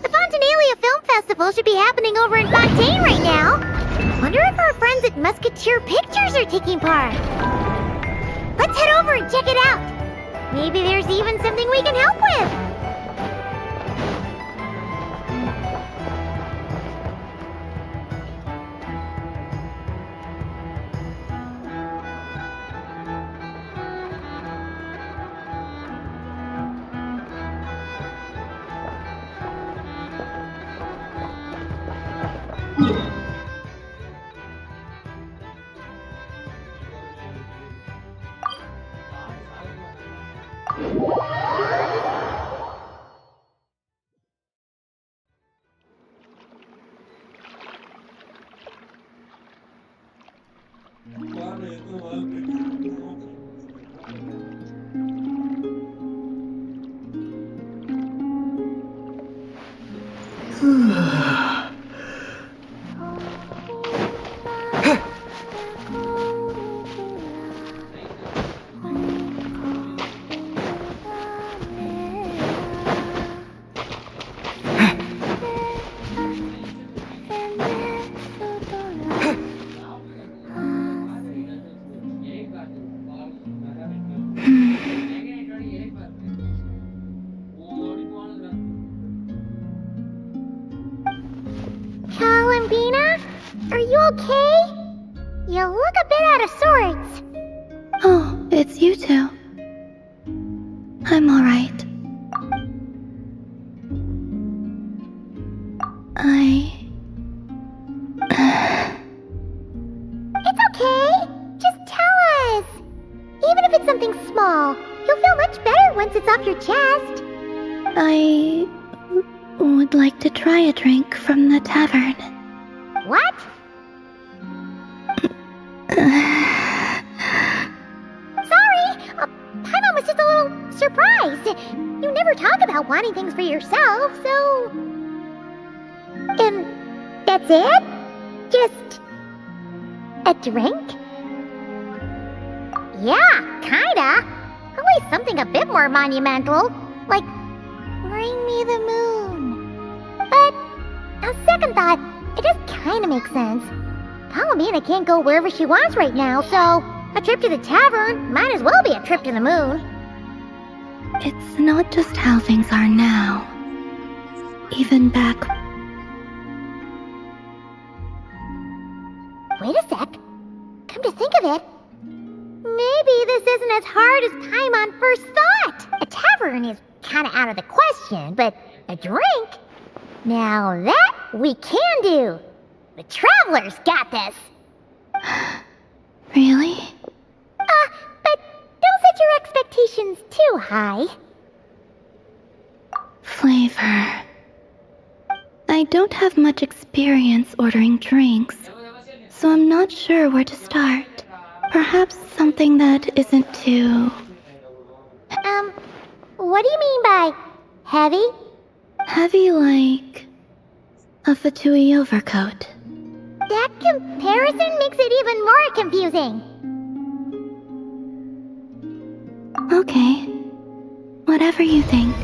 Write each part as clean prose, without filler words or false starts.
The Fontanalia Film Festival should be happening over in Fontaine right now. Wonder if our friends at Musketeer Pictures are taking part. Let's head over and check it out. Maybe there's even something we can help with. Columbina, are you okay? You look a bit out of sorts. Oh, it's you two. I'm alright. It's okay. Just tell us. Even if it's something small, you'll feel much better once it's off your chest. I would like to try a drink from the tavern. What? Sorry, Paimon was just a little surprised. You never talk about wanting things for yourself, so... And that's it? Just... a drink? Yeah, kinda. Only something a bit more monumental. Like, bring me the moon. But, on second thought, it does kinda make sense. Palomina can't go wherever she wants right now, so a trip to the tavern might as well be a trip to the moon. It's not just how things are now. Even back... Wait a sec. Come to think of it, maybe this isn't as hard as Paimon first thought. A tavern is kinda out of the question, but a drink? Now that we can do. The Travelers got this. Really? But don't set your expectations too high. Flavor. I don't have much experience ordering drinks, so I'm not sure where to start. Perhaps something that isn't too... What do you mean by heavy? heavy like... a Fatui overcoat. That comparison makes it even more confusing. Okay. Whatever you think.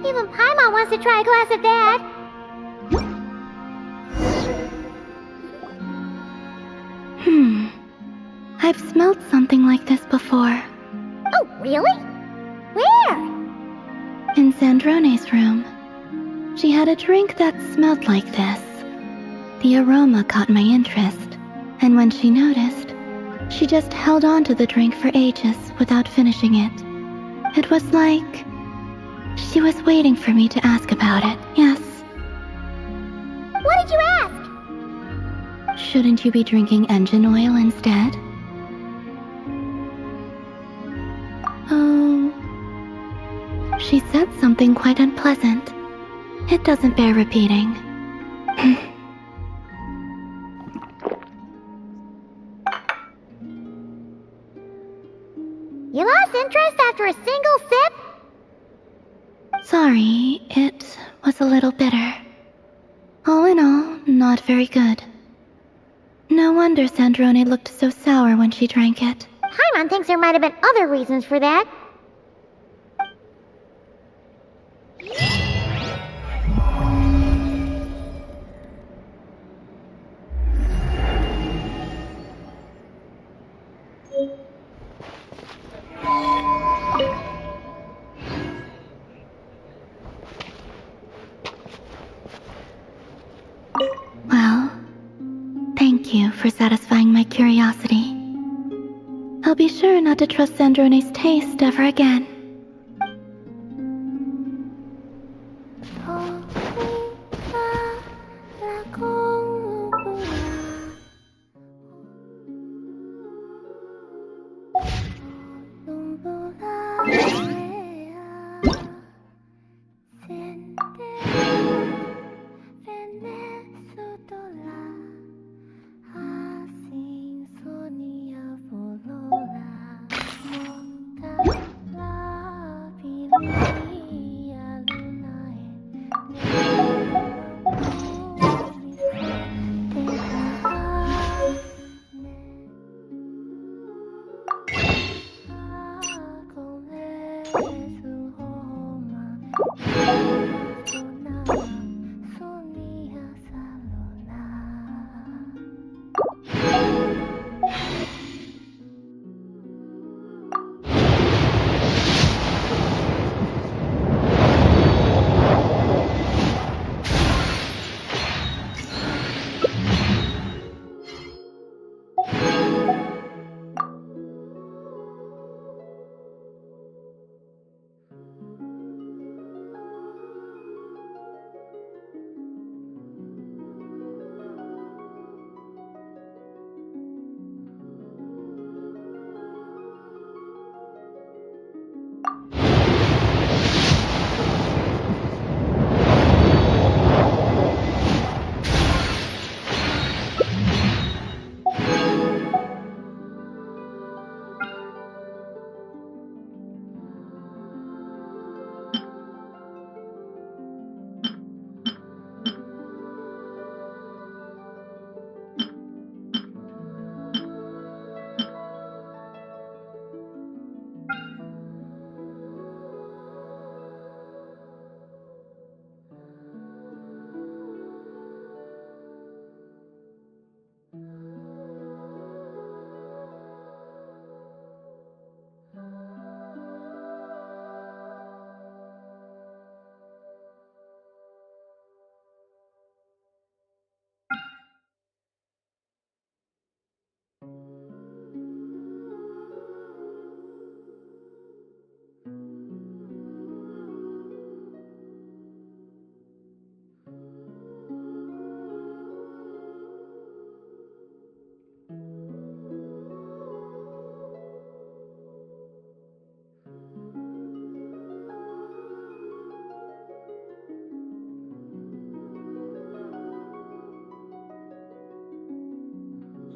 Even Paimon wants to try a glass of that. I've smelled something like this before. Oh, really? Where? In Sandrone's room. She had a drink that smelled like this. The aroma caught my interest, and when she noticed, she just held on to the drink for ages without finishing it. It was like she was waiting for me to ask about it, yes. What did you ask? Shouldn't you be drinking engine oil instead? Oh. She said something quite unpleasant. It doesn't bear repeating. You lost interest after a single sip? Sorry, it was a little bitter. All in all, not very good. No wonder Sandrone looked so sour when she drank it. Paimon thinks there might have been other reasons for that. Well, thank you for satisfying my curiosity. I'll be sure not to trust Sandrone's taste ever again.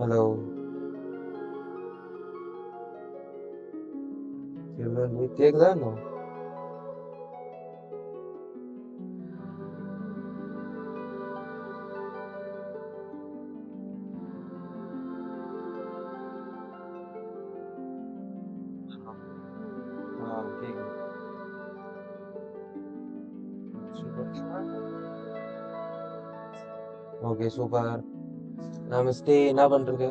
Hello, கேள்வி கேக்குதா என்ன? கேக்குது. Super. Okay super. நான் மிஸ்டே என்ன பண்றது?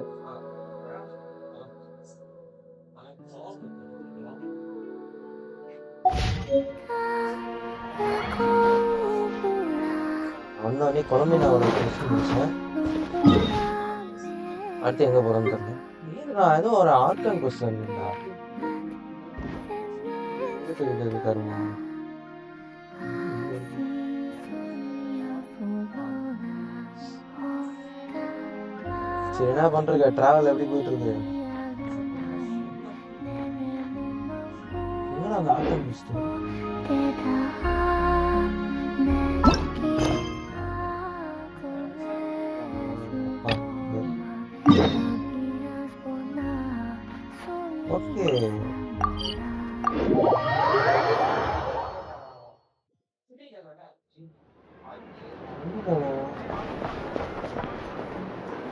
வந்தோடனே குழம்பினாவோட question முடிச்சேன். அடுத்து எங்க போறோம்னு தெரியல. ஏன்னா ஏதோ ஒரு ஆர்கன் கொஸ்டின் இருந்தா இது தருமா? சரி என்ன பண்றீங்க? டிராவல் எப்படி போயிட்டு இருக்கு? என்னடா அந்த organ question? Okay.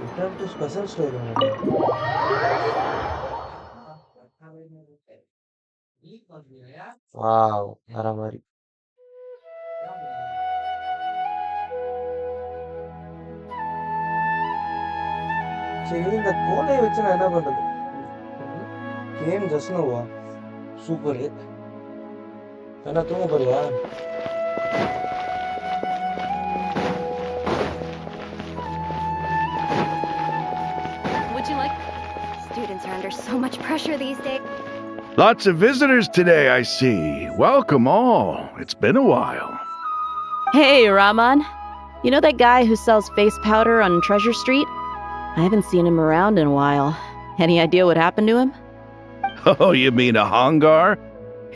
Return to special story. Wow, வேற மாதிரி. சரி இந்த கோலையை வச்சு நான் என்ன பண்றது? கேம் ஜஸ்ட் நோவா சூப்பர். என்ன தூங்க போறியா? Would you like? Students are under so much pressure these days. Lots of visitors today, I see. Welcome all. It's been a while. Hey, Rahman. You know that guy who sells face powder on Treasure Street? I haven't seen him around in a while. Any idea what happened to him? Oh, you mean a Hongar?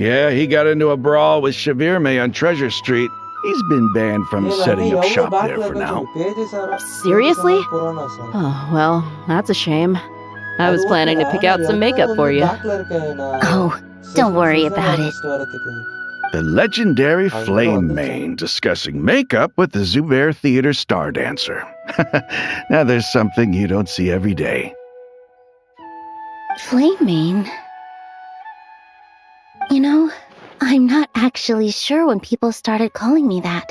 Yeah, he got into a brawl with Shavirme on Treasure Street. He's been banned from setting up shop there for now. Seriously? Oh, well, that's a shame. I was planning to pick out some makeup for you. Oh, don't worry about it. The legendary Flame Mane discussing makeup with the Zubair Theater star dancer. Now there's something you don't see every day. Flaming? You know, I'm not actually sure when people started calling me that.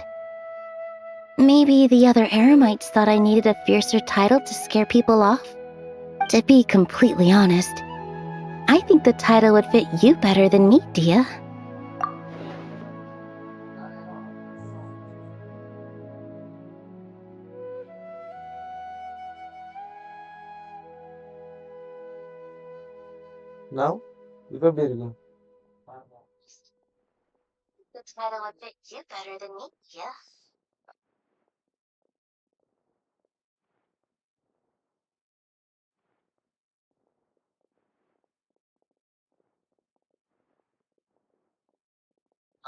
Maybe the other Eremites thought I needed a fiercer title to scare people off? To be completely honest, I think the title would fit you better than me, Dia. Now, இப்ப எப்படி இருக்கு? The title would fit you better than me, Dia.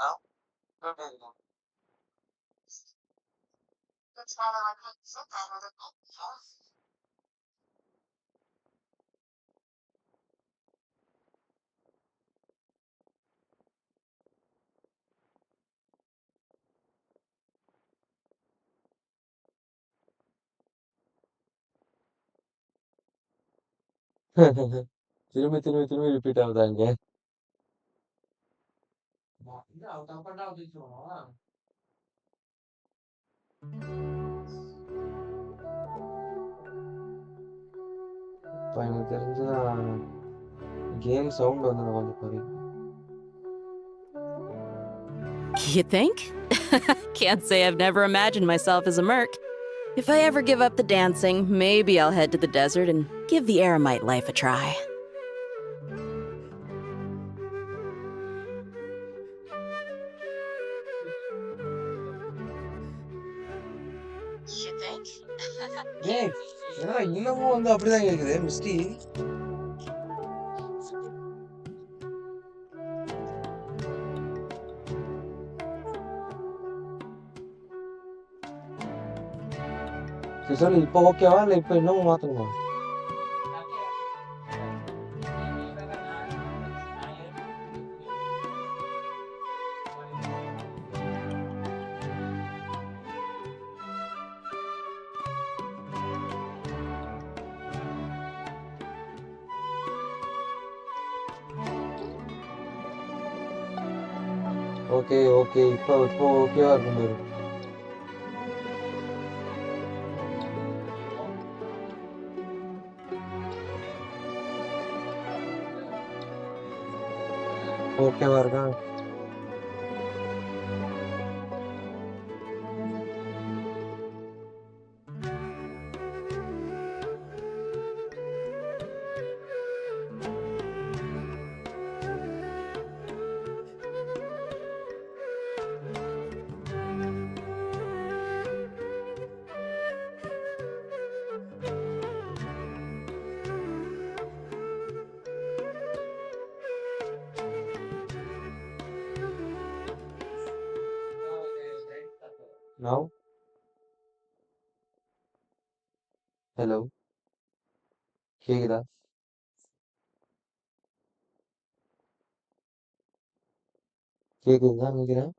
Now, இப்ப எப்படி இருக்கு? The title would fit you better than me, Dia. திரும்பி திரும்பி திரும்பி repeat ஆகுதாங்க. இப்ப எனக்கு தெரிஞ்சு கேம் சவுண்ட் வந்து கொஞ்சம் குறையும். You think? Can't say I've never imagined myself as a merc. If I ever give up the dancing, maybe I'll head to the desert and give the Eremite life a try. You think? ஏய், என்னடா இன்னமும் வந்து அப்படிதான் கேக்குது மிஸ்டி? சரி சொல்லு, இப்ப ஓகேவா இல்ல இப்ப இன்னமும் மாத்தணுமா? ஓகே ஓகே, இப்போ இப்போ ஓகேவா இருக்கும் பாரு. ஓகேவா இருக்கா? Now? Hello? கேக்குதா? கேக்குதுதான் நினைக்கிறேன்.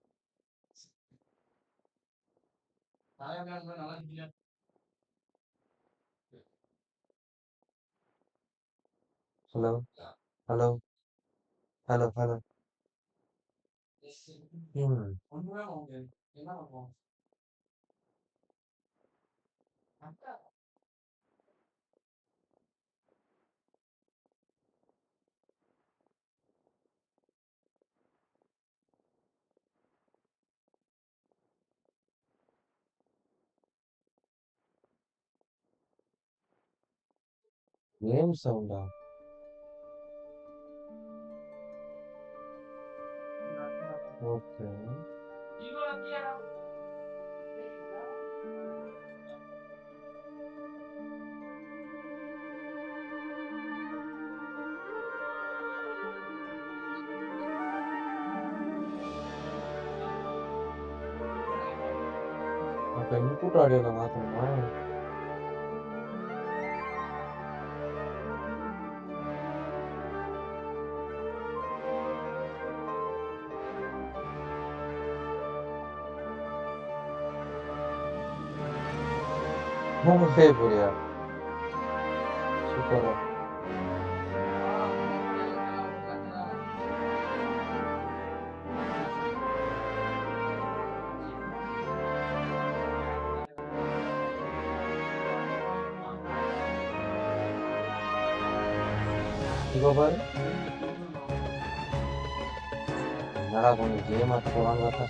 Hello? Hello? Hello? Hello? Hmm. Game sound. Okay. அப்ப input audio மாத்தணுமா? Hey, போறியா? சூப்பரா. இப்போ பாரு. என்னடா கொஞ்சம் கேம் ஆட்ட போறான்னு பார்த்தா.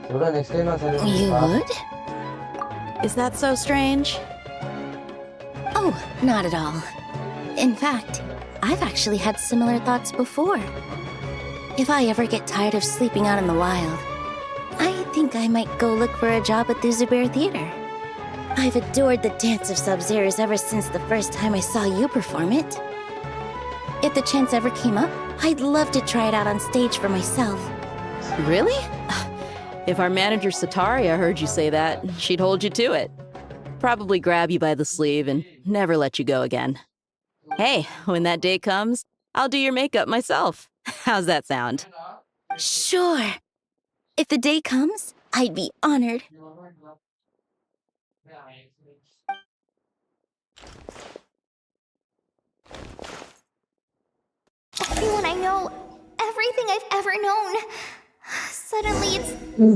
இதோட next time நான் சரி You would? Is that so strange? Oh, not at all. In fact, I've actually had similar thoughts before. If I ever get tired of sleeping out in the wild, I think I might go look for a job at the Zubair Theater. I've adored the dance of Sub-Zeros ever since the first time I saw you perform it. If the chance ever came up, I'd love to try it out on stage for myself. Really? If our manager Sataria heard you say that, she'd hold you to it. Probably grab you by the sleeve and never let you go again. Hey, when that day comes, I'll do your makeup myself. How's that sound? Sure. If the day comes, I'd be honored. When I know everything I've ever known, suddenly it's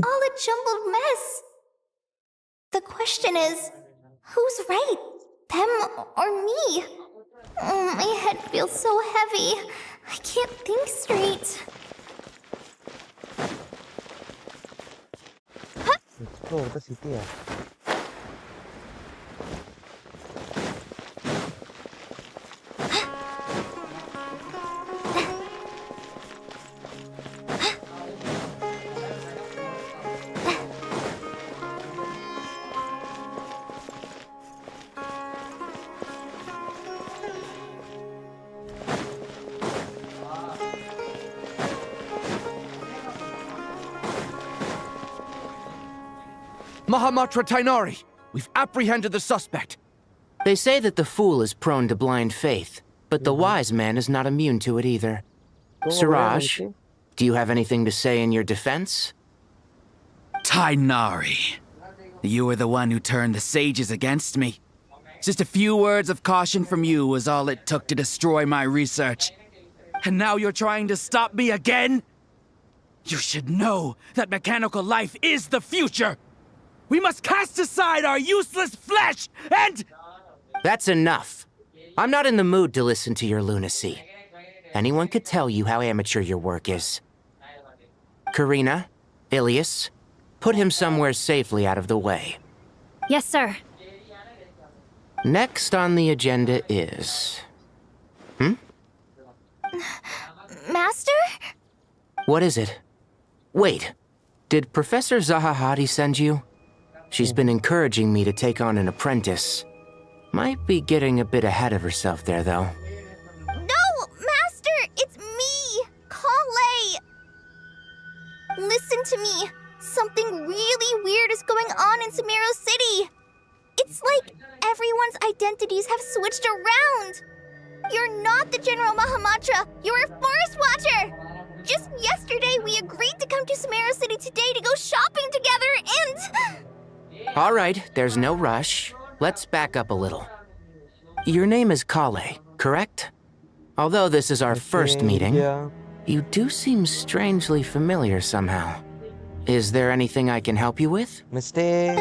all a jumbled mess. The question is, who's right? Them or me? My head feels so heavy. I can't think straight. Explore the city. Mahamatra Tainari, we've apprehended the suspect. They say that the fool is prone to blind faith, but the wise man is not immune to it either. Suraj, do you have anything to say in your defense? Tainari, you were the one who turned the sages against me. Just a few words of caution from you was all it took to destroy my research. And now you're trying to stop me again? You should know that mechanical life is the future! We must cast aside our useless flesh and... That's enough. I'm not in the mood to listen to your lunacy. Anyone could tell you how amateur your work is. Karina, Ilias, put him somewhere safely out of the way. Yes, sir. Next on the agenda is... Master? What is it? Wait, did Professor Zahahadi send you? She's been encouraging me to take on an apprentice. Might be getting a bit ahead of herself there, though. No, Master, it's me, Kale. Listen to me. Something really weird is going on in Sumeru City. It's like everyone's identities have switched around. You're not the General Mahamatra. You're a forest watcher. Just yesterday, we agreed to come to Sumeru City today to go shopping together and... All right, there's no rush. Let's back up a little. Your name is Kale, correct? Although this is our first meeting, you do seem strangely familiar somehow. Is there anything I can help you with? Mistake.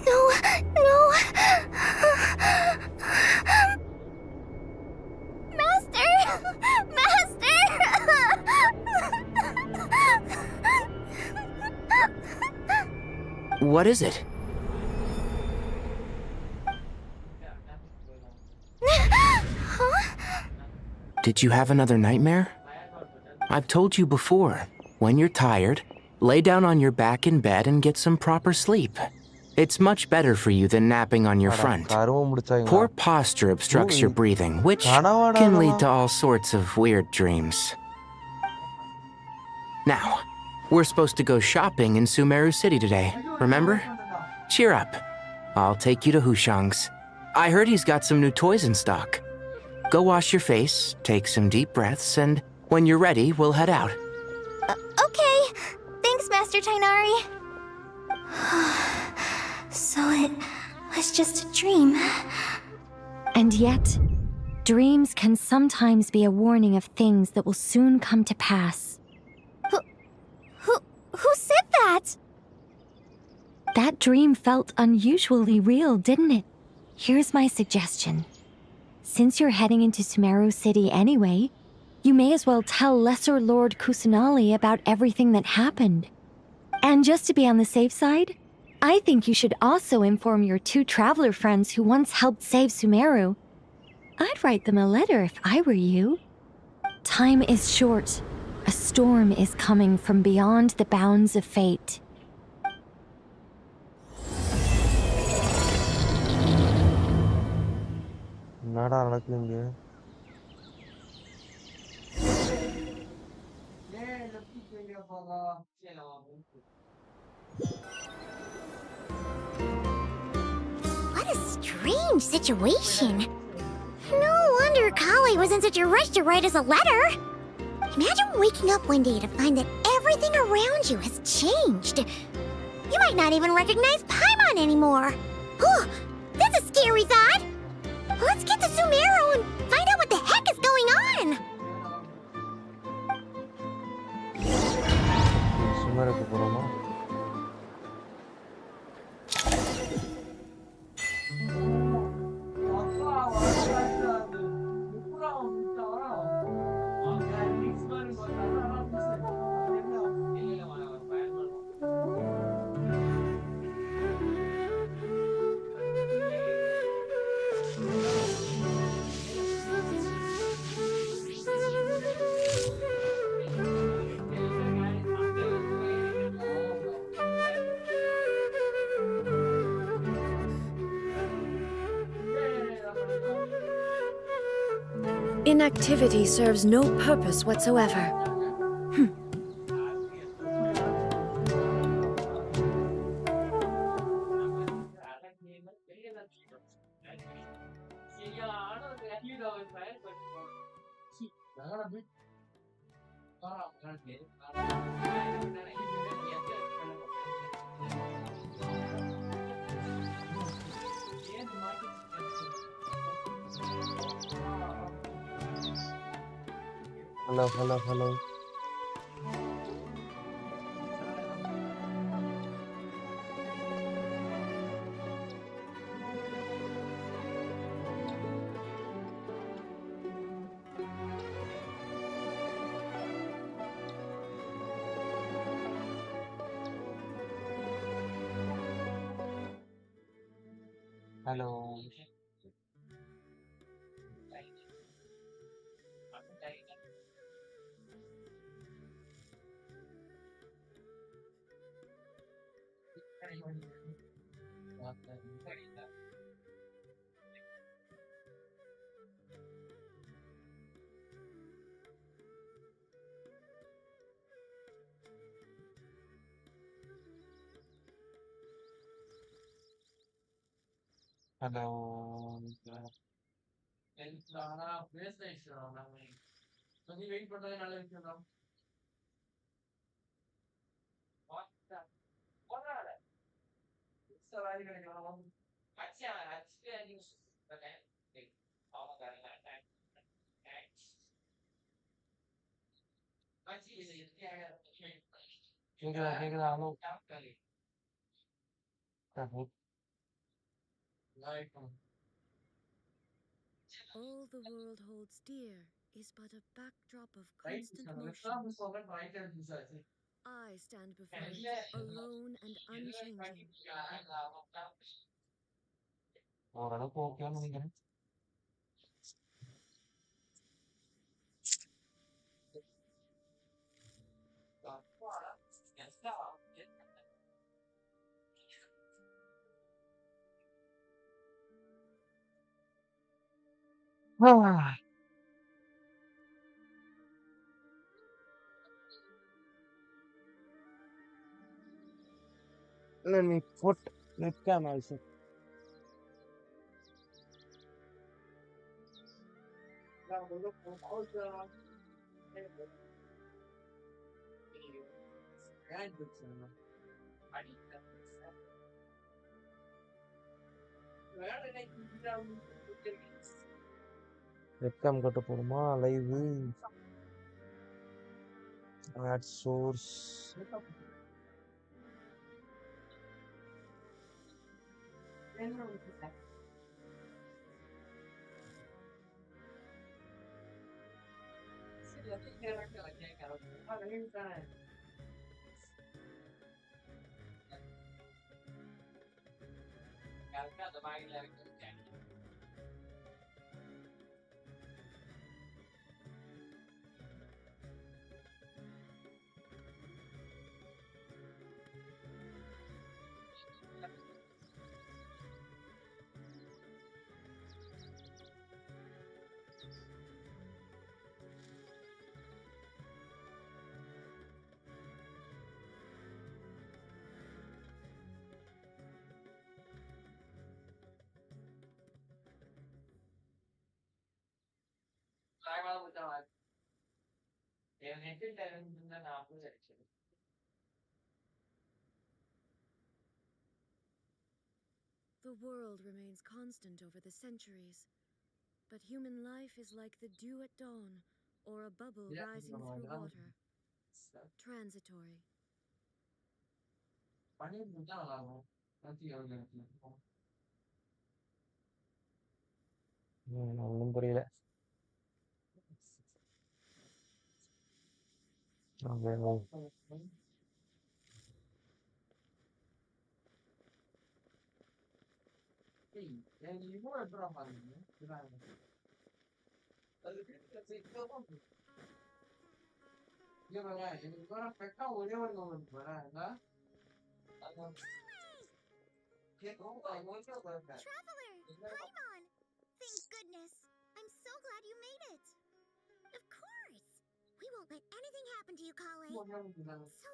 No. Master! What is it? Did you have another nightmare? I've told you before, when you're tired, lay down on your back in bed and get some proper sleep. It's much better for you than napping on your front. Poor posture obstructs your breathing, which can lead to all sorts of weird dreams. Now, we're supposed to go shopping in Sumeru City today, remember? Cheer up. I'll take you to Hushang's. I heard he's got some new toys in stock. Go wash your face, take some deep breaths, and when you're ready, we'll head out. Okay. Thanks, Master Tainari. So it was just a dream. And yet, dreams can sometimes be a warning of things that will soon come to pass. Who said that? That dream felt unusually real, didn't it? Here's my suggestion. Since you're heading into Sumeru City anyway, you may as well tell Lesser Lord Kusanali about everything that happened. And just to be on the safe side, I think you should also inform your 2 traveler friends who once helped save Sumeru. I'd write them a letter if I were you. Time is short. A storm is coming from beyond the bounds of fate. என்னடா நடக்குதுங்க? What a strange situation. No wonder Kale was in such a rush to write us a letter. Imagine waking up one day to find that everything around you has changed. You might not even recognize Paimon anymore. Oh, that's a scary thought. Let's get to Sumeru and find out what the heck is going on. சுமருக்கு போறோமா? Inactivity serves no purpose whatsoever. Hello. Hello. Hello. கேக்குதா hello All the world holds dear is but a backdrop of constant motion. I stand before it, alone and unchanging. ஓரளவுக்கு ஓகேன்னு நினைக்கிறேன். Let me put webcam also. Webcam கட்ட போடுமா live add source The world remains constant over the centuries, but human life is like the dew at dawn or a bubble rising through water. Transitory. ஒன்றும் புரியல Traveler, Paimon! Thank goodness. I'm so glad you made it. Of course. We won't let anything happen to you, Kale. So,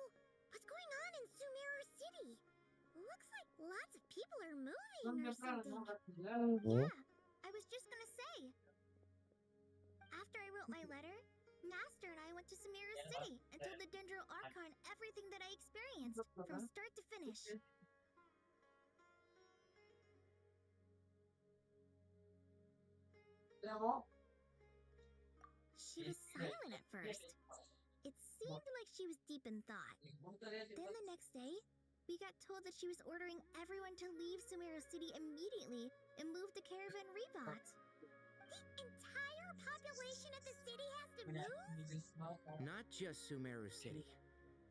what's going on in Sumeru City? Looks like lots of people are moving or something. Yeah, I was just gonna say. After I wrote my letter, Master and I went to Sumeru City and told the Dendro Archon everything that I experienced, from start to finish. She was silent at first. It seemed like she was deep in thought. Then the next day, we got told that she was ordering everyone to leave Sumeru City immediately and move to Caravan Rebot. The entire population of the city has to move? Not just Sumeru City.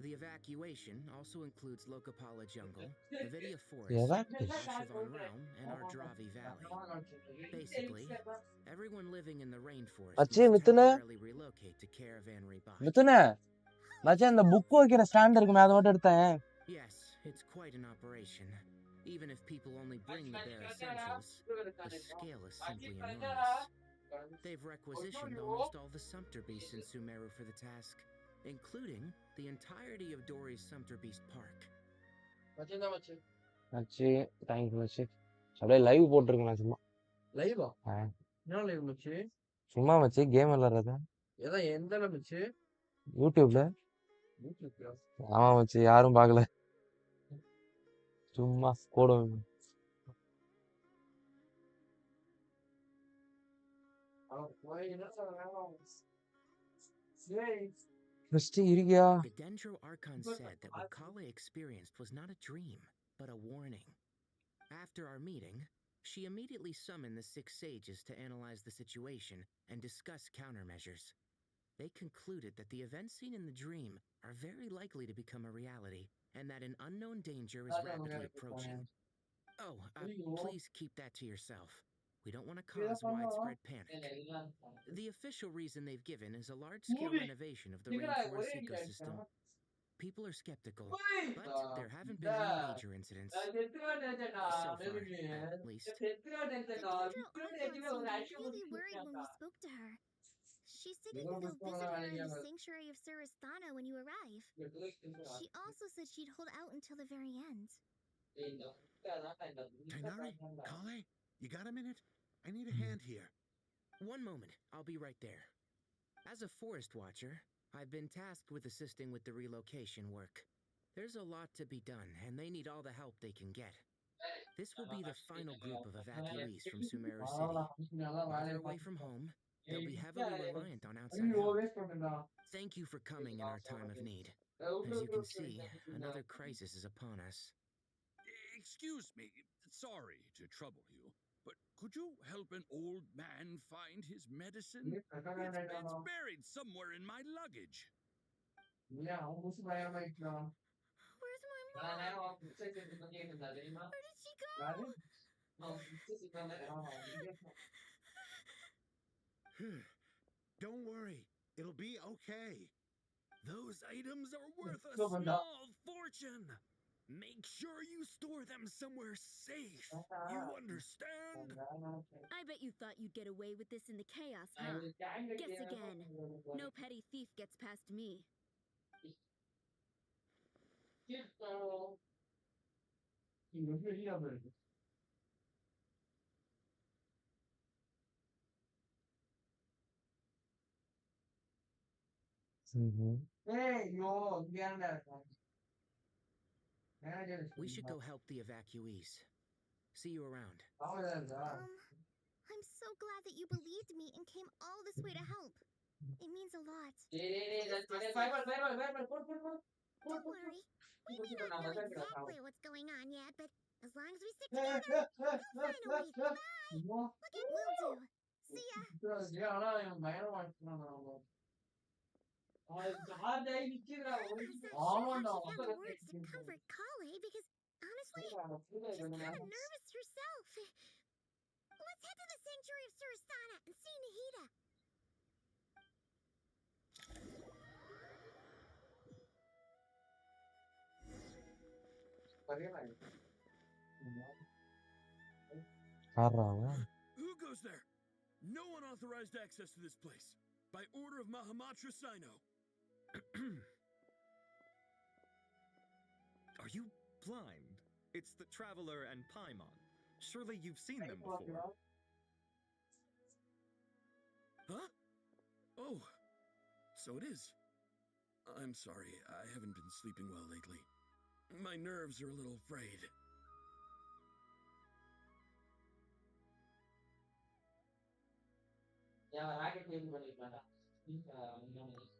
The evacuation also includes Lokapala Jungle, Navidia Forest, Ashavan Realm, and Ardravi Valley. Basically, everyone living in the rainforest must temporarily relocate to Caravan Rebot. மச்சான் இந்த book வைக்கிற stand இருக்குமே அதை மட்டும் எடுத்தேன். Yes, it's quite an operation. Even if people only bring the bare essentials, the scale is simply enormous. They've requisitioned almost all the Sumpter Beasts in Sumeru for the task, including the entirety of Dory's Sumpter Beast Park. மச்சி thank you மச்சி. அப்படியே live போட்டிருக்கேன் சும்மா. லைவா? ஆ. என்ன live மச்சி? சும்மா மச்சி கேம் விளையாடுறது. எந்தல மச்சி? யூடியூப்ல. யூடியூப்ல? ஆமா மச்சி, யாரும் பார்க்கல. சும்மா போடுவேன். இருக்கியா? The Dendro Archon said that what Kale experienced was not a dream, but a warning. After our meeting, she immediately summoned the 6 sages to analyze the situation and discuss countermeasures. They concluded that the events seen in the dream are very likely to become a reality, and that an unknown danger is rapidly approaching. Oh, please keep that to yourself. We don't want to cause widespread panic. The official reason they've given is a large-scale renovation of the rainforest ecosystem. People are skeptical, but there haven't been any major incidents. So far, at least. The Dendro Archon seemed really worried when we spoke to her. She said you can go visit her in the sanctuary of Surasthana when you arrive. She also said she'd hold out until the very end. Tainari, Kale, you got a minute? I need a hand here. One moment, I'll be right there. As a forest watcher, I've been tasked with assisting with the relocation work. There's a lot to be done, and they need all the help they can get. This will be the final group of evacuees from Sumeru City. While they're away from home, they'll be heavily reliant on outside help. Thank you for coming in our time of need. As you can see, another crisis is upon us. Excuse me, sorry to trouble you, but could you help an old man find his medicine? It's buried somewhere in my luggage. Where's my mom? Where did she go? Don't worry, it'll be okay. Those items are worth a small fortune. Make sure you store them somewhere safe. You understand? I bet you thought you'd get away with this in the chaos, huh? Guess again. No petty thief gets past me. We should go help the evacuees. See you around. I'm so glad that you believed me and came all this way to help. It means a lot. Don't worry. We may not know exactly what's going on yet, but as long as we stick together, we'll find a way. Bye-bye. Okay, will do. See ya. I'm not sure how she found the words to comfort Kale because, honestly, she's kind of nervous herself. Let's head to the sanctuary of Surasthana and see Nahida. Who goes there? No one authorized access to this place. By order of Mahamatra Sino. Are you blind? It's the Traveler and Paimon. Surely you've seen them before. Huh? Oh, so it is. I'm sorry, I haven't been sleeping well lately. My nerves are a little frayed.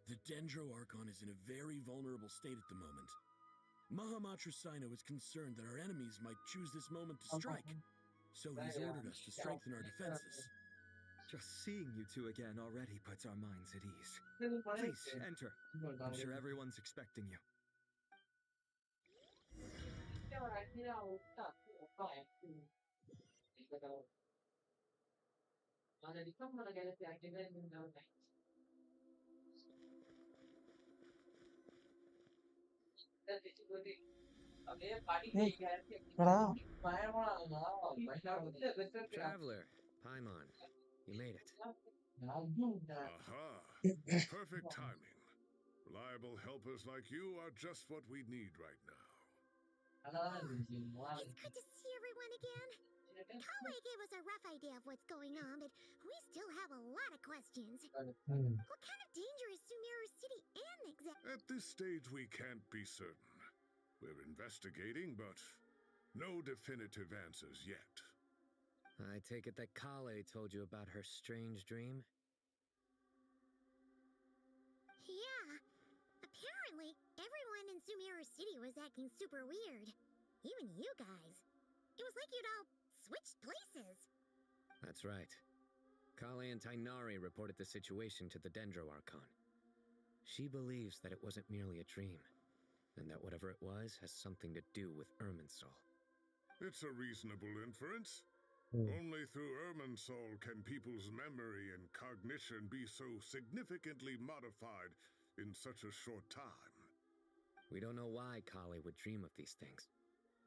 The Dendro Archon is in a very vulnerable state at the moment. Mahamatra Sino is concerned that our enemies might choose this moment to strike, so he's ordered us to strengthen our defenses. Just seeing you two again already puts our minds at ease. Please, enter. I'm sure everyone's expecting you. Traveler, Paimon, you made it. Aha! Perfect timing. Reliable helpers like you are just what we need right now. It's good to see everyone again. Kale gave us a rough idea of what's going on, but we still have a lot of questions. Hmm. What kind of danger is Sumeru City in exactly? At this stage, we can't be certain. We're investigating, but no definitive answers yet. I take it that Kale told you about her strange dream? Yeah. Apparently, everyone in Sumeru City was acting super weird. Even you guys. It was like you'd all switched places. That's right. Kale and Tainari reported the situation to the Dendro Archon. She believes that it wasn't merely a dream, and that whatever it was has something to do with Irminsul. It's a reasonable inference. Hmm. Only through Irminsul can people's memory and cognition be so significantly modified in such a short time. We don't know why Kale would dream of these things,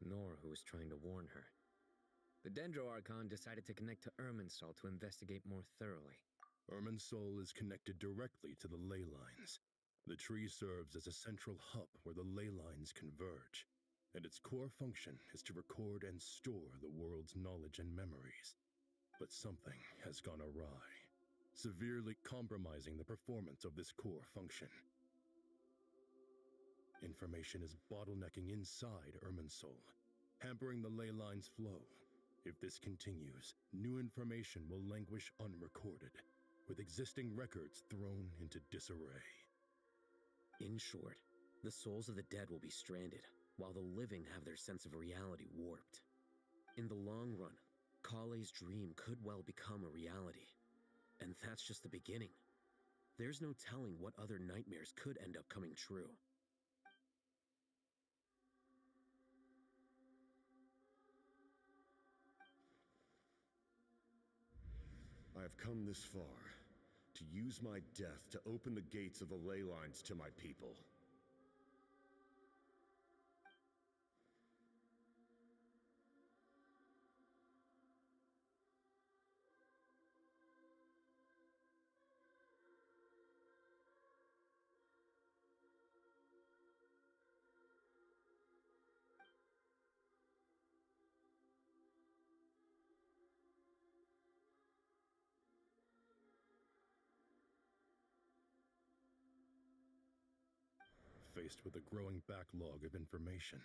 nor who was trying to warn her. The Dendro Archon decided to connect to Irminsul to investigate more thoroughly. Irminsul is connected directly to the ley lines. The tree serves as a central hub where the ley lines converge, and its core function is to record and store the world's knowledge and memories. But something has gone awry, severely compromising the performance of this core function. Information is bottlenecking inside Irminsul, hampering the ley line's flow. If this continues, new information will languish unrecorded, with existing records thrown into disarray. In short, the souls of the dead will be stranded, while the living have their sense of reality warped. In the long run, Kale's dream could well become a reality. And that's just the beginning. There's no telling what other nightmares could end up coming true. I have come this far to use my death to open the gates of the ley lines to my people. Faced with a growing backlog of information,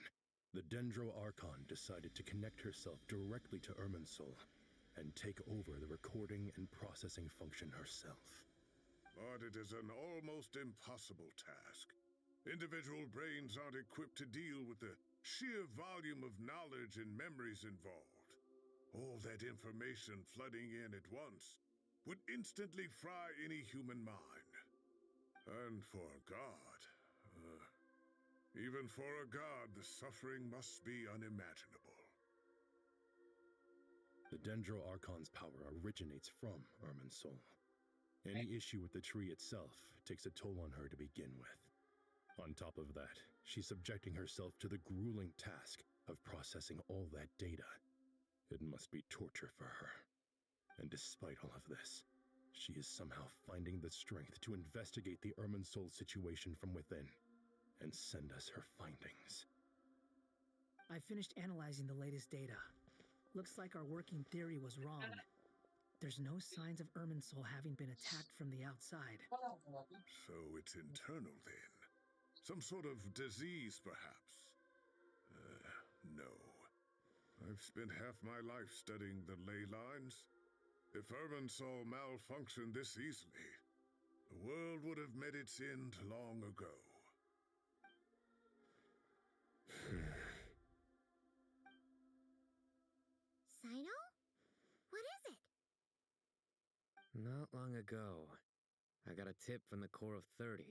the Dendro Archon decided to connect herself directly to Irminsul and take over the recording and processing function herself. But it is an almost impossible task. Individual brains aren't equipped to deal with the sheer volume of knowledge and memories involved. All that information flooding in at once would instantly fry any human mind. And for a god, even for a god, the suffering must be unimaginable. The Dendro Archon's power originates from Irminsul. Any issue with the tree itself takes a toll on her to begin with. On top of that, she's subjecting herself to the grueling task of processing all that data. It must be torture for her. And despite all of this, she is somehow finding the strength to investigate the Irminsul situation from within and send us her findings. I finished analyzing the latest data. Looks like our working theory was wrong. There's no signs of Irminsul having been attacked from the outside. So it's internal then? Some sort of disease, perhaps? No. I've spent half my life studying the ley lines. If Irminsul malfunctioned this easily, the world would have met its end long ago. Sino? What is it? Not long ago, I got a tip from the Corps of 30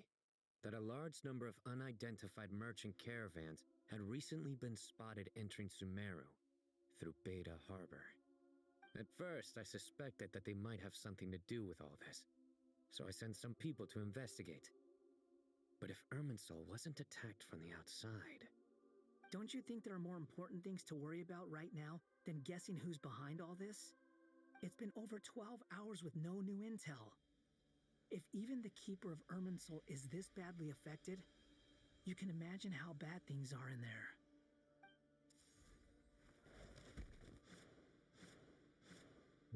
that a large number of unidentified merchant caravans had recently been spotted entering Sumeru through Beta Harbor. At first, I suspected that they might have something to do with all this, so I sent some people to investigate. But if Irminsul wasn't attacked from the outside... Don't you think there are more important things to worry about right now than guessing who's behind all this? It's been over 12 hours with no new intel. If even the Keeper of Irminsul is this badly affected, you can imagine how bad things are in there.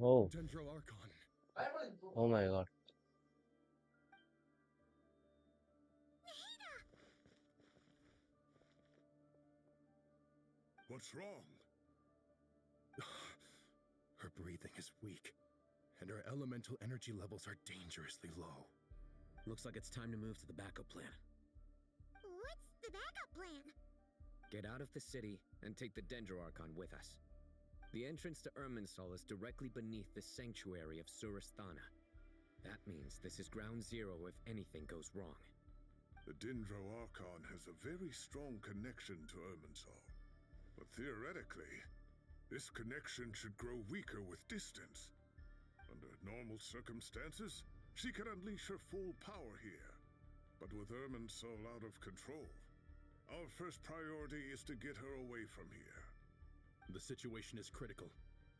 Oh, Dendro Archon. oh my god. What's wrong? Her breathing is weak, and her elemental energy levels are dangerously low. Looks like it's time to move to the backup plan. What's the backup plan? Get out of the city and take the Dendro Archon with us. The entrance to Irminsul is directly beneath the sanctuary of Surasthana. That means this is ground zero if anything goes wrong. The Dendro Archon has a very strong connection to Irminsul. But theoretically, this connection should grow weaker with distance. Under normal circumstances, she can unleash her full power here. But with Irminsul out of control, our first priority is to get her away from here. The situation is critical.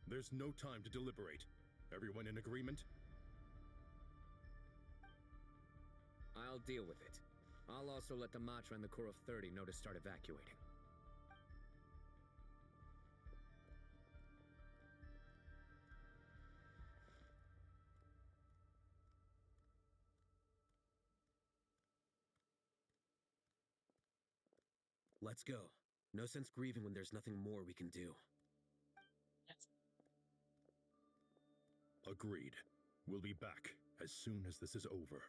There's no time to deliberate. Everyone in agreement? I'll deal with it. I'll also let the Matra and the Core of 30 know to start evacuating. Let's go. No sense grieving when there's nothing more we can do. Agreed. We'll be back as soon as this is over.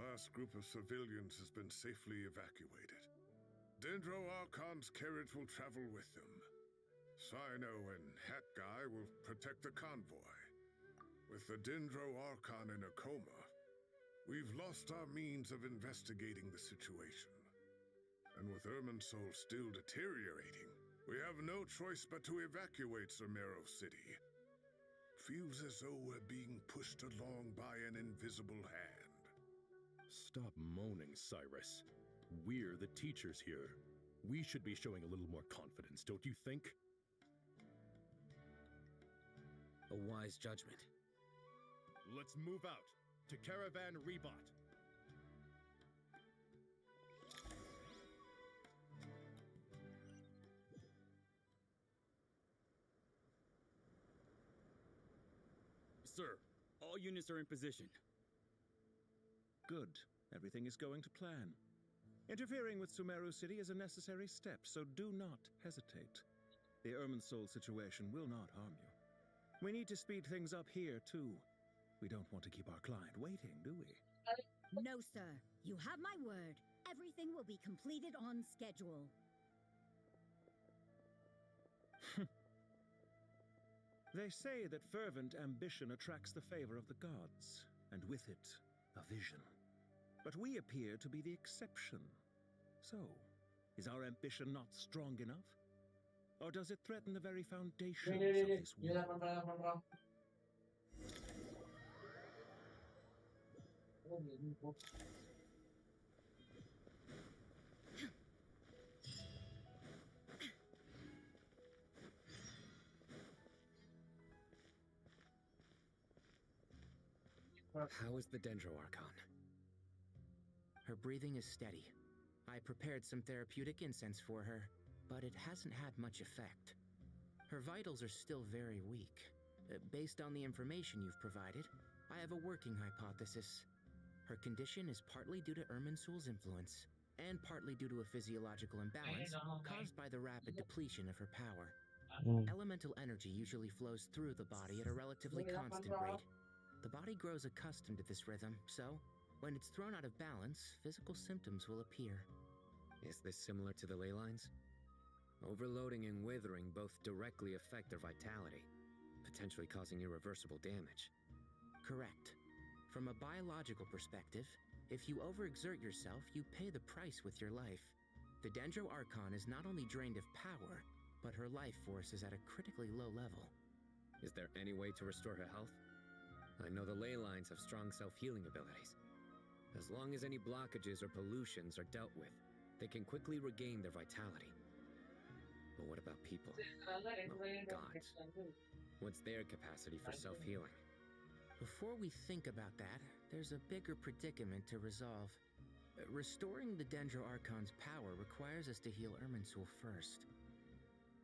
The last group of civilians has been safely evacuated. Dendro Archon's carriage will travel with them. Sino and Hat Guy will protect the convoy. With the Dendro Archon in a coma, we've lost our means of investigating the situation. And with Irminsul still deteriorating, we have no choice but to evacuate Sumeru City. Feels as though we're being pushed along by an invisible hand. Stop moaning, Cyrus. We're the teachers here. We should be showing a little more confidence, don't you think? A wise judgment. Let's move out to Caravan Rebot. Sir, all units are in position. Good. Everything is going to plan. Interfering with Sumeru City is a necessary step, so do not hesitate. The Irminsul situation will not harm you. We need to speed things up here, too. We don't want to keep our client waiting, do we? No, sir. You have my word. Everything will be completed on schedule. They say that fervent ambition attracts the favor of the gods, and with it, a vision. But we appear to be the exception. So, is our ambition not strong enough? Or does it threaten the very foundations of this world? How is the Dendro Archon? Her breathing is steady. I prepared some therapeutic incense for her, but it hasn't had much effect. Her vitals are still very weak. Based on the information you've provided, I have a working hypothesis. Her condition is partly due to Irminsul's influence, and partly due to a physiological imbalance caused by the rapid depletion of her power. Elemental energy usually flows through the body at a relatively constant rate. The body grows accustomed to this rhythm, so when it's thrown out of balance, physical symptoms will appear. Is this similar to the ley lines? Overloading and withering both directly affect their vitality, potentially causing irreversible damage. Correct. From a biological perspective, if you overexert yourself, you pay the price with your life. The Dendro Archon is not only drained of power, but her life force is at a critically low level. Is there any way to restore her health? I know the ley lines have strong self-healing abilities. As long as any blockages or pollutions are dealt with, they can quickly regain their vitality. But what about people? Well, gods. What's their capacity for self-healing? Before we think about that, there's a bigger predicament to resolve. Restoring the Dendro Archon's power requires us to heal Irminsul first.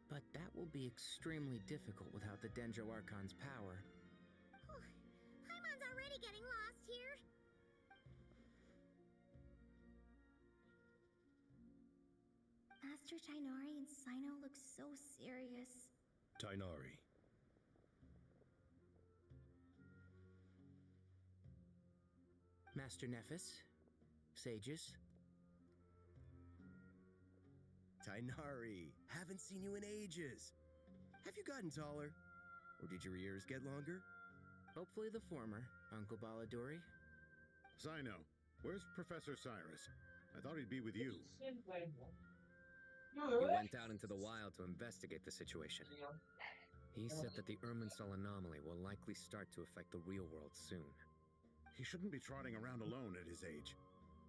But that will be extremely difficult without the Dendro Archon's power. Paimon's already getting lost here. Master Tainari and Sino look so serious. Tainari. Master Nephis, sages. Tainari, haven't seen you in ages. Have you gotten taller? Or did your ears get longer? Hopefully the former, Uncle Baladori. Sino, where's Professor Cyrus? I thought he'd be with you. He went out into the wild to investigate the situation. He said that the Irminsul anomaly will likely start to affect the real world soon. He shouldn't be trotting around alone at his age.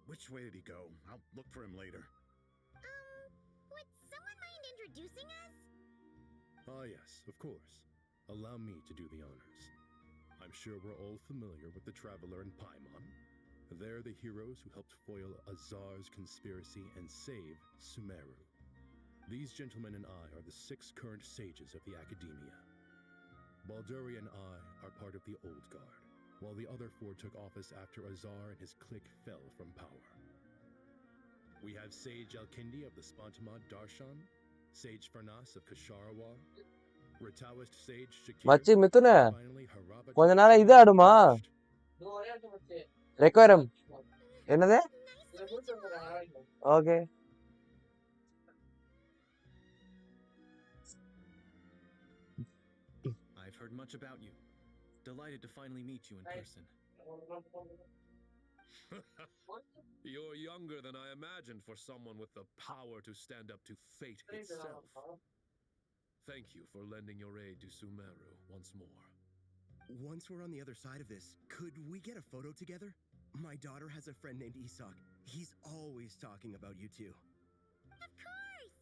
Which way did he go? I'll look for him later. Would someone mind introducing us? Ah, yes, of course. Allow me to do the honors. I'm sure we're all familiar with the Traveler and Paimon. They're the heroes who helped foil Azar's conspiracy and save Sumeru. These gentlemen and I are the 6 current sages of the Academia. Balduri and I are part of the Old Guard, while the other 4 took office after Azar and his clique fell from power. We have Sage Alkindi of the Spantamad Darshan, Sage Farnas of Kasharawar, Ritaoist Sage Shakir, மச்சி மித்துன and finally Harabat. கொஞ்ச நாளா இது ஆடுமா ரெக்வயரம் என்னது okay I've heard much about you. Delighted to finally meet you in person. You're younger than I imagined for someone with the power to stand up to fate itself. Thank you for lending your aid to Sumeru once more. Once we're on the other side of this, could we get a photo together? My daughter has a friend named Isak. He's always talking about you two. Of course!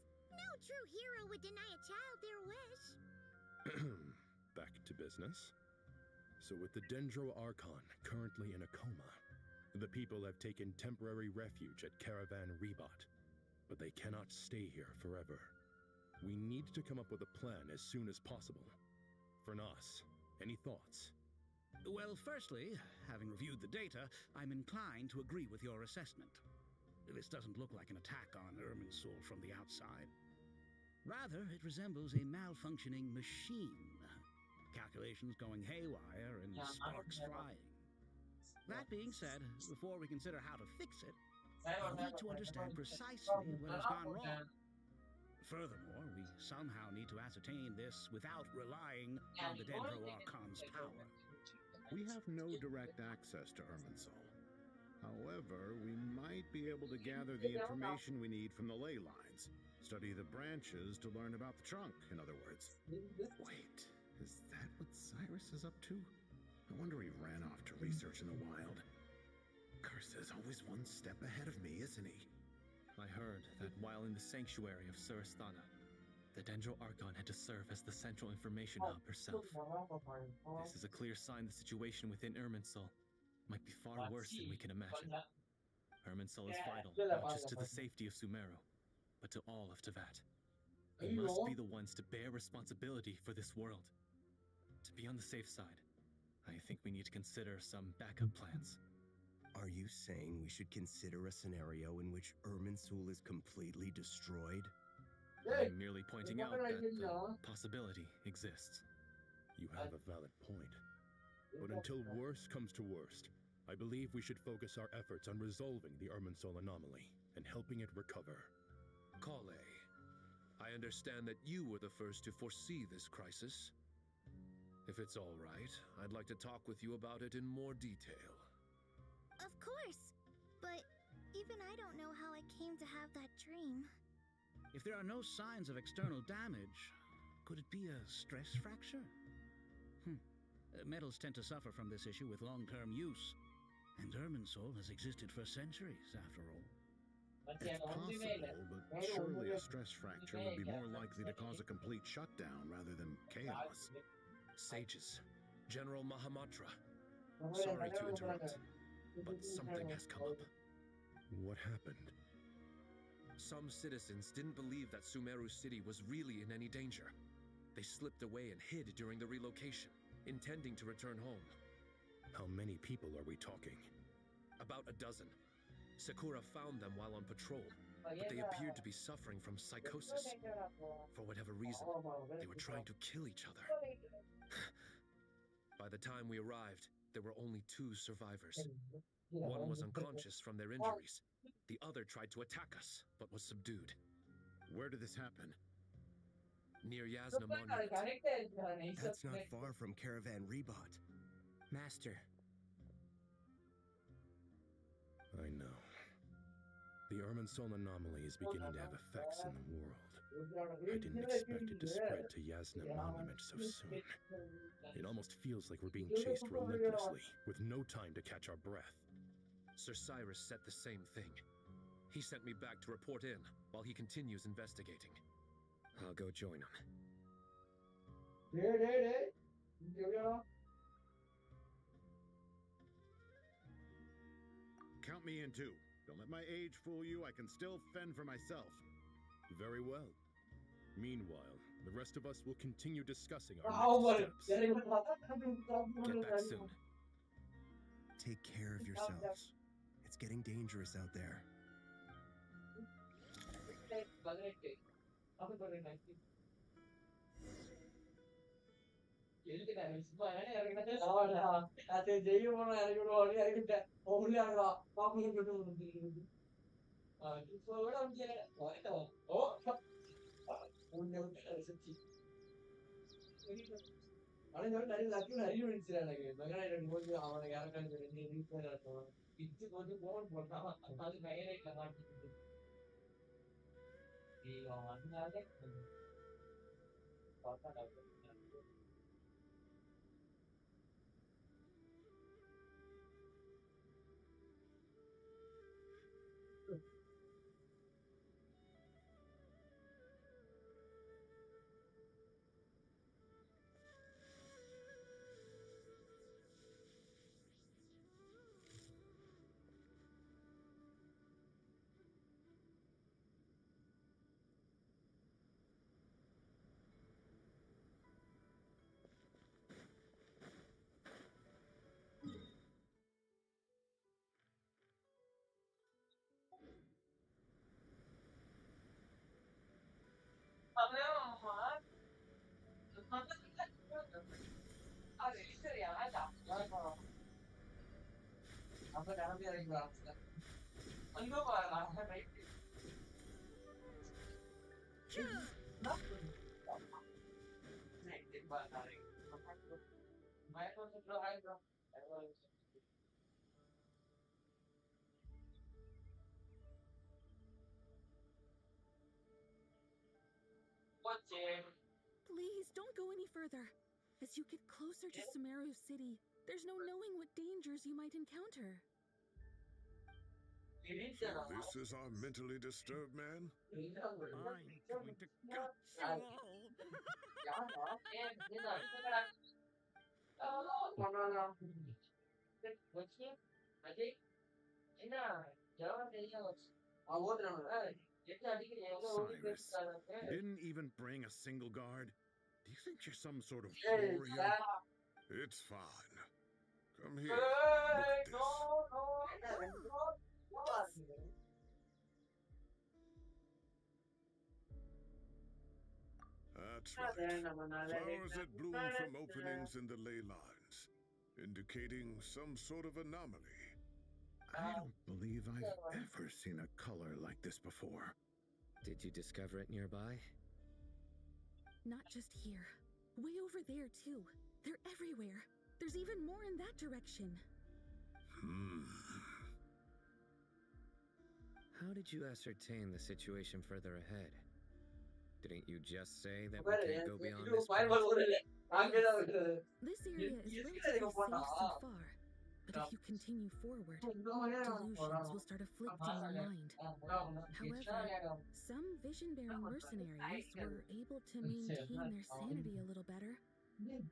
No true hero would deny a child their wish. Back to business. So with the Dendro Archon currently in a coma, the people have taken temporary refuge at Caravan Rebat. But they cannot stay here forever. We need to come up with a plan as soon as possible. Fernas, any thoughts? Well, firstly, having reviewed the data, I'm inclined to agree with your assessment. This doesn't look like an attack on Irminsul from the outside. Rather, it resembles a malfunctioning machine. Calculations going haywire and sparks flying. That being said, before we consider how to fix it, we need to understand precisely what has gone wrong. Furthermore, we somehow need to ascertain this without relying on the Dendro Archon's power. We have no direct access to Irminsul. However, we might be able to gather the information we need from the ley lines. Study the branches to learn about the trunk, in other words. Wait, is that what Cyrus is up to? No wonder he ran off to research in the wild. Curse is always one step ahead of me, isn't he? I heard that while in the sanctuary of Surasthana, the Dendro Archon had to serve as the central information hub herself. This is a clear sign the situation within Irminsul might be far worse than we can imagine. Irminsul is vital, not just to the safety of Sumeru, but to all of Teyvat. We must be the ones to bear responsibility for this world. To be on the safe side, I think we need to consider some backup plans. Are you saying we should consider a scenario in which Irminsul is completely destroyed? I'm merely pointing out that the possibility exists. You have a valid point. But until worst comes to worst, I believe we should focus our efforts on resolving the Irminsul anomaly and helping it recover. Kale, I understand that you were the first to foresee this crisis. If it's all right, I'd like to talk with you about it in more detail. Of course. But even I don't know how I came to have that dream. If there are no signs of external damage, could it be a stress fracture? Metals tend to suffer from this issue with long-term use, and Irminsul has existed for centuries, after all. It's possible, but surely a stress fracture would be more likely to cause a complete shutdown rather than chaos. Sages, General Mahamatra. Sorry to interrupt, but something has come up. What happened? Some citizens didn't believe that Sumeru City was really in any danger. They slipped away and hid during the relocation, intending to return home. How many people are we talking? About a dozen. Sakura found them while on patrol, but they appeared to be suffering from psychosis. For whatever reason, they were trying to kill each other. By the time we arrived, there were only 2 survivors. One was unconscious from their injuries. The other tried to attack us, but was subdued. Where did this happen? Near Yasna Monument. That's not far from Caravan Rebot. Master. I know. The Irminsul anomaly is beginning to have effects in the world. I didn't expect it to spread to Yasna Monument so soon. It almost feels like we're being chased relentlessly, with no time to catch our breath. Sir Cyrus said the same thing. He sent me back to report in, while he continues investigating. I'll go join him. Count me in too. Don't let my age fool you. I can still fend for myself. Very well. Meanwhile, the rest of us will continue discussing our next steps. Get back soon. Take care of yourselves. It's getting dangerous out there. Please, don't go any further. As you get closer to Sumeru City, there's no knowing what dangers you might encounter. So this is our mentally disturbed man? I'm going to gut you all. Cyrus, you didn't even bring a single guard? Do you think you're some sort of warrior? It's fine. Come here. Look at this. That's right. Flowers that bloom from openings in the ley lines, indicating some sort of anomaly. I don't believe I've ever seen a color like this before. Did you discover it nearby? Not just here. Way over there, too. They're everywhere. There's even more in that direction. How did you ascertain the situation further ahead? Didn't you just say that we can't go beyond this point? This area is relatively safe so far. But if you continue forward, delusions will start afflicting your mind. However, some vision-bearing mercenaries were able to maintain their sanity a little better.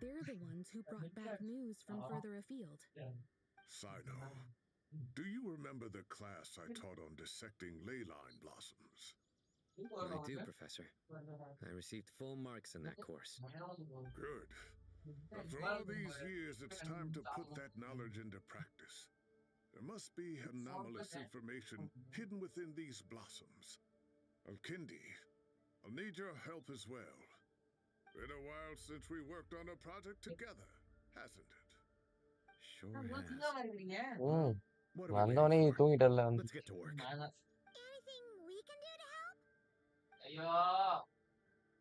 They're the ones who brought back news from further afield. Sino, do you remember the class I taught on dissecting ley line blossoms? I do, Professor. I received full marks in that course. Good. After all these years, it's time to put that knowledge into practice. There must be anomalous information hidden within these blossoms. Alkindi, I'll need your help as well. Been a while since we worked on a project together, hasn't it? Sure has. What வந்தோடனே தூங்கிட்டல Let's get to work. Anything we can do to help? ஐயோ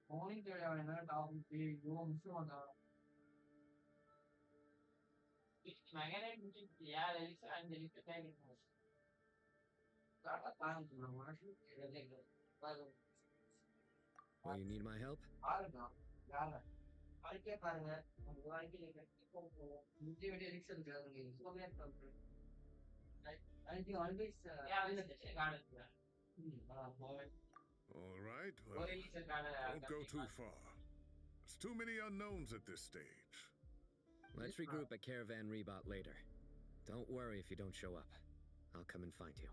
moaning தேவையான என்ன topic ஐயோ miss பண்ணா மகனே முடிச்சு யார் Elisha அந்த எலிசா கேக்குறாங்க காட்டா தாங்க மாஷு Well, you need my help? பாருங்க யார வாழ்க்கை பாருங்க உங்க வாழ்க்கையில கண்டிப்பா போவோம் முக்கிய வேண்டிய எலிசா இருக்காங்க சோமே பண்றேன் I think always yeah All right, well, don't go too far. There's too many unknowns at this stage. Let's regroup at Caravan Rebot later. Don't worry if you don't show up. I'll come and find you.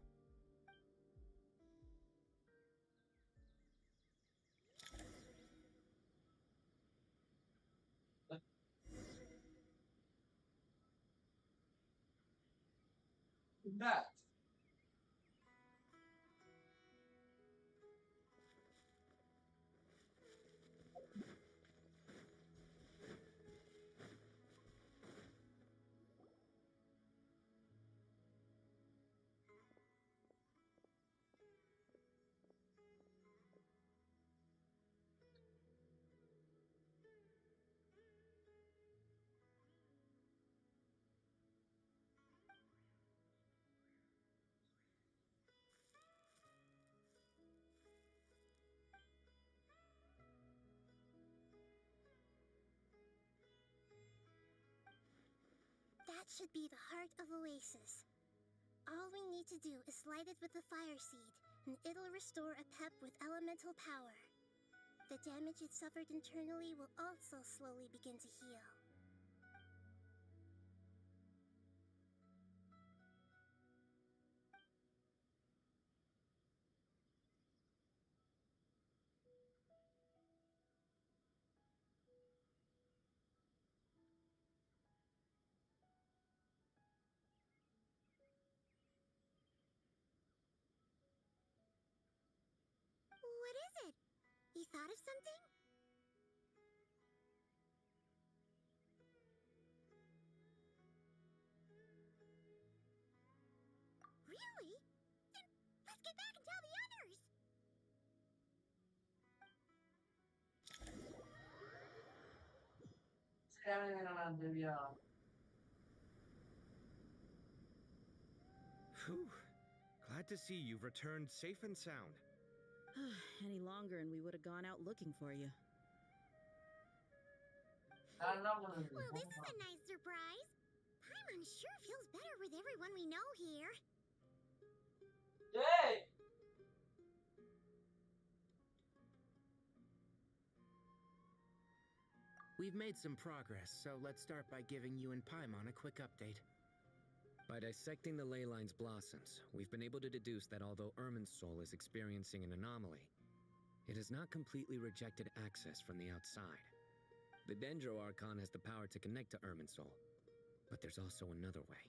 That should be the heart of Oasis. All we need to do is light it with the fire seed, and it'll restore a pep with elemental power. The damage it suffered internally will also slowly begin to heal. What is it? You thought of something? Really? Then let's get back and tell the others! Whew. Glad to see you've returned safe and sound. Any longer and we would have gone out looking for you. Well, this is a nice surprise. Paimon sure feels better with everyone we know here. Yay! We've made some progress, so let's start by giving you and Paimon a quick update. By dissecting the ley line's blossoms, we've been able to deduce that although Irminsul is experiencing an anomaly, it has not completely rejected access from the outside. The Dendro Archon has the power to connect to Irminsul, but there's also another way.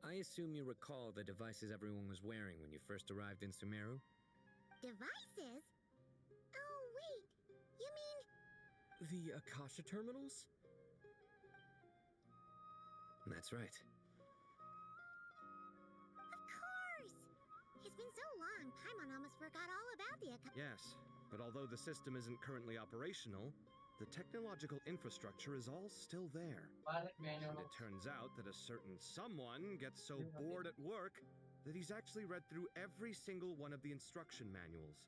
I assume you recall the devices everyone was wearing when you first arrived in Sumeru? Devices? Oh, wait. You mean... The Akasha terminals? That's right. Of course! It's been so long, Paimon almost forgot all about the Yes, but although the system isn't currently operational, the technological infrastructure is all still there. And it turns out that a certain someone gets so bored at work that he's actually read through every single one of the instruction manuals.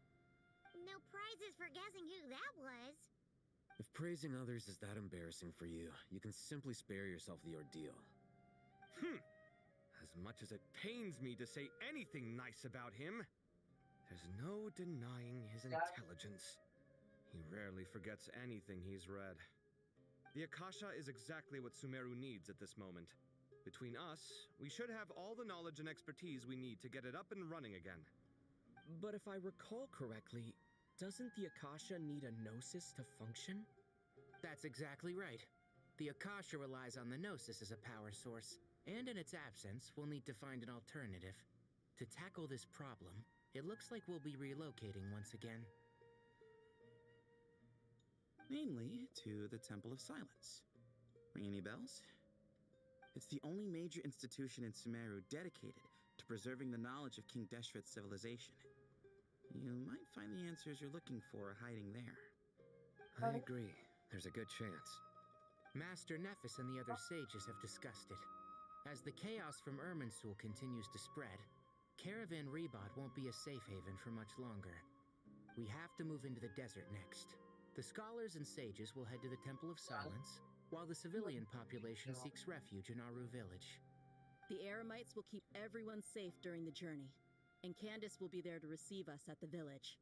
No prizes for guessing who that was. If praising others is that embarrassing for you, you can simply spare yourself the ordeal. As much as it pains me to say anything nice about him, there's no denying his intelligence. He rarely forgets anything he's read. The Akasha is exactly what Sumeru needs at this moment. Between us, we should have all the knowledge and expertise we need to get it up and running again. But if I recall correctly, doesn't the Akasha need a gnosis to function? That's exactly right. The Akasha relies on the gnosis as a power source, and in its absence, we'll need to find an alternative. To tackle this problem, it looks like we'll be relocating once again. Namely, to the Temple of Silence. Ring any bells? It's the only major institution in Sumeru dedicated to preserving the knowledge of King Deshret's civilization. You might find the answers you're looking for hiding there. I agree. There's a good chance. Master Nephis and the other sages have discussed it. As the chaos from Irminsul continues to spread, Caravan Rebot won't be a safe haven for much longer. We have to move into the desert next. The scholars and sages will head to the Temple of Silence, while the civilian population seeks refuge in Aru village. The Eremites will keep everyone safe during the journey, and Candace will be there to receive us at the village.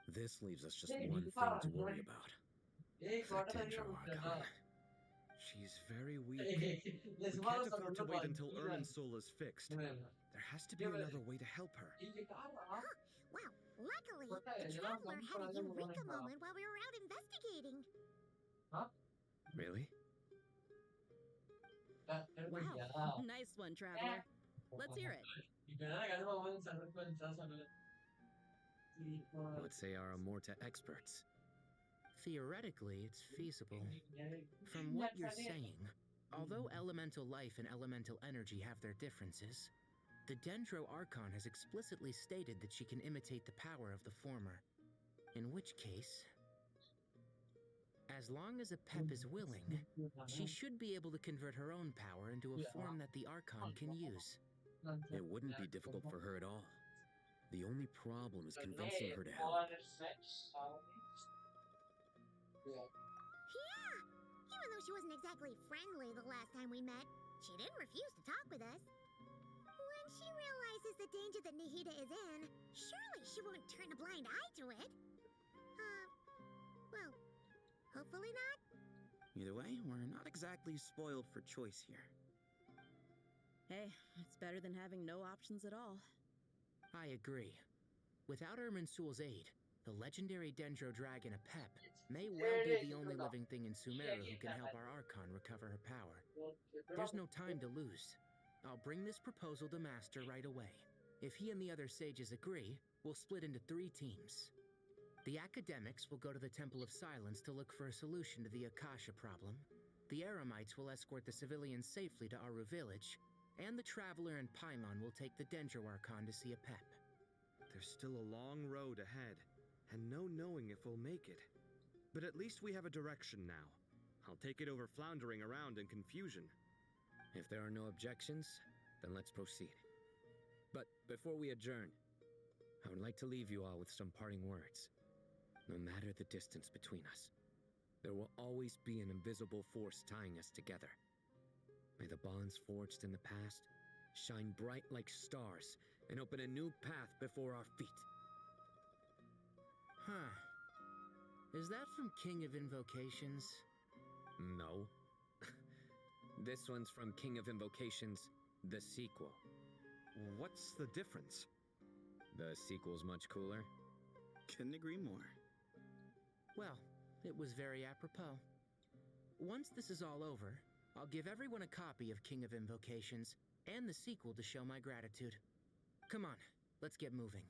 This leaves us just one thing to worry about. The Dendro Archon. She's very weak. We can't afford to wait until Irminsul is fixed. There has to be another way to help her. Wow, luckily, the Traveler had a eureka moment while we were out investigating. Really? Wow, nice one, Traveler. Let's hear it. What say our Amorta experts? Theoretically, it's feasible. From what you're saying, although elemental life and elemental energy have their differences, the Dendro Archon has explicitly stated that she can imitate the power of the former. In which case, as long as a Pep is willing, she should be able to convert her own power into a form that the Archon can use. It wouldn't be difficult for her at all. The only problem is convincing her to help. Yeah! Even though she wasn't exactly friendly the last time we met, she didn't refuse to talk with us. When she realizes the danger that Nahida is in, surely she won't turn a blind eye to it. Well, hopefully not. Either way, we're not exactly spoiled for choice here. Hey, it's better than having no options at all. I agree. Without Irminsul's aid, the legendary Dendro Dragon Apep may well be the only living thing in Sumeru who can help our Archon recover her power. There's no time to lose. I'll bring this proposal to Master right away. If he and the other sages agree, we'll split into 3 teams. The academics will go to the Temple of Silence to look for a solution to the Akasha problem. The Eremites will escort the civilians safely to Aru village, and the Traveler and Paimon will take the Dendro Archon to see Apep. There's still a long road ahead, and no knowing if we'll make it. But at least we have a direction now. I'll take it over floundering around in confusion. If there are no objections, then let's proceed. But before we adjourn, I would like to leave you all with some parting words. No matter the distance between us, there will always be an invisible force tying us together. May the bonds forged in the past shine bright like stars and open a new path before our feet. Huh. Is that from King of Invocations? No. This one's from King of Invocations, the sequel. What's the difference? The sequel's much cooler. Couldn't agree more. Well, it was very apropos. Once this is all over, I'll give everyone a copy of King of Invocations and the sequel to show my gratitude. Come on, let's get moving.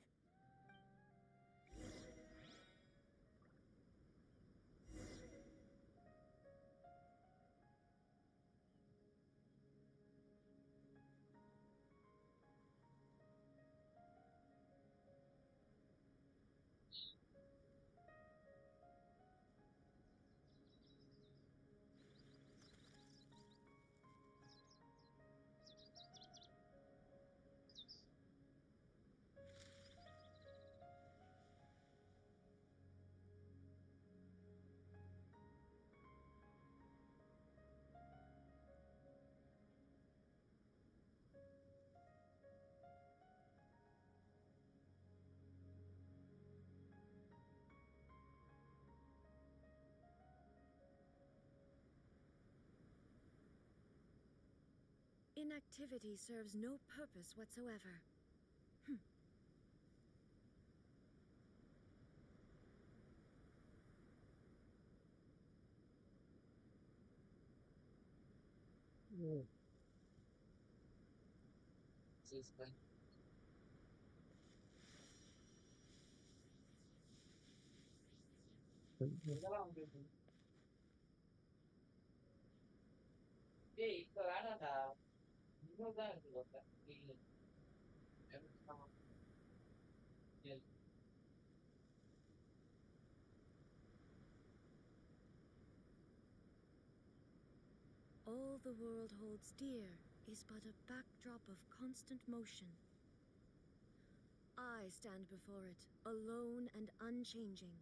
inactivity serves no purpose whatsoever. டேய் இப்ப வேணாம்டா. இன்னொருதான் இருக்கு ஒருத்தன். All the world holds dear is but a backdrop of constant motion. I stand before it, alone and unchanging.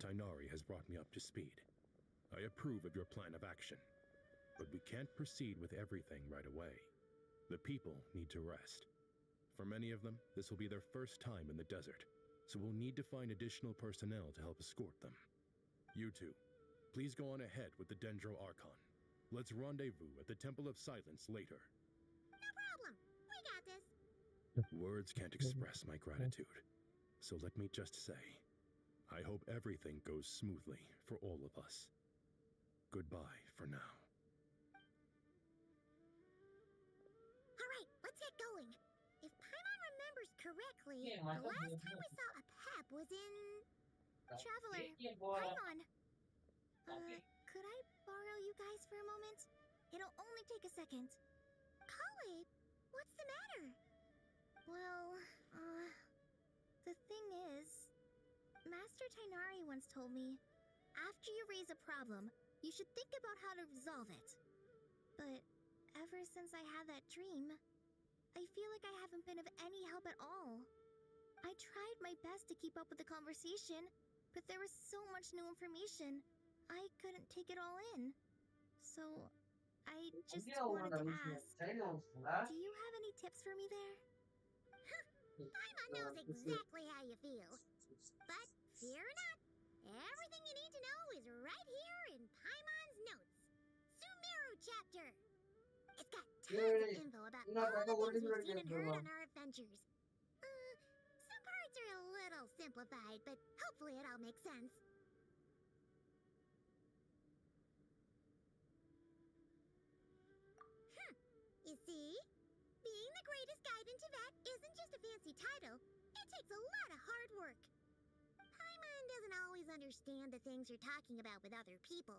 Tainari has brought me up to speed. I approve of your plan of action. But we can't proceed with everything right away. The people need to rest. For many of them, this will be their first time in the desert, so we'll need to find additional personnel to help escort them. You two, please go on ahead with the Dendro Archon. Let's rendezvous at the Temple of Silence later. No problem. We got this. Words can't express my gratitude, so let me just say, I hope everything goes smoothly for all of us. Goodbye for now. Alright, let's get going. If Paimon remembers correctly, the last time we saw a pep was in... Traveler, Paimon. Could I borrow you guys for a moment? It'll only take a second. Kale, what's the matter? Well, the thing is... Master Tainari once told me, after you raise a problem, you should think about how to resolve it. But ever since I had that dream, I feel like I haven't been of any help at all. I tried my best to keep up with the conversation, but there was so much new information, I couldn't take it all in. So, I just wanted to ask, do you have any tips for me there? Paimon knows exactly how you feel. But fear not, everything you need to know is right here in Paimon's notes. Sumeru chapter. It's got tons of info about all the things we've seen and heard on our adventures. Some parts are a little simplified, but hopefully it all makes sense. You see? Being the greatest guide in Tibet isn't just a fancy title. It takes a lot of hard work. Paimon doesn't always understand the things you're talking about with other people.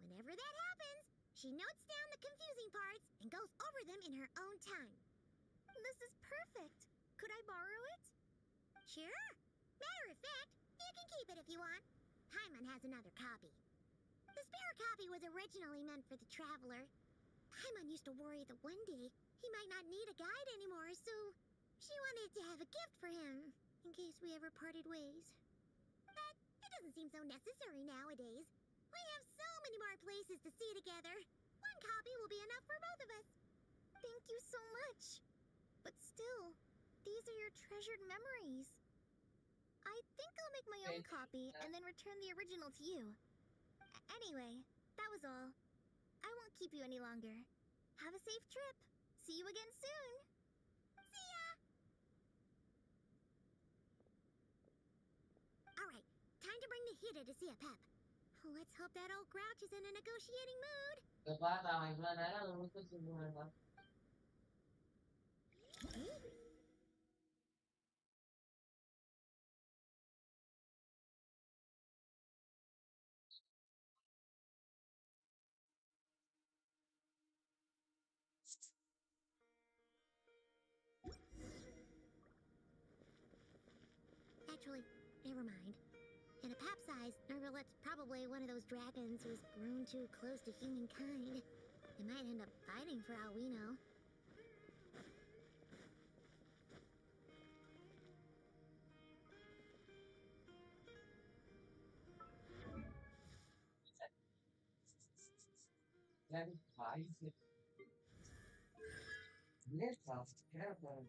Whenever that happens, she notes down the confusing parts and goes over them in her own time. This is perfect. Could I borrow it? Sure. Matter of fact, you can keep it if you want. Paimon has another copy. The spare copy was originally meant for the traveler. Paimon used to worry that one day he might not need a guide anymore, so she wanted to have a gift for him in case we ever parted ways. But it doesn't seem so necessary nowadays. We have so many more places to see together. One copy will be enough for both of us. Thank you so much. But still, these are your treasured memories. I think I'll make my own copy and then return the original to you. Anyway, that was all. I won't keep you any longer. Have a safe trip. See you again soon. See ya! Alright, time to bring the Hida to see a pep. Let's hope that old grouch is in a negotiating mood. Actually, never mind. In a pap size, our Well, it's probably one of those dragons who's grown too close to humankind. It might end up fighting for all we know. That is wise. Let's ask carefully.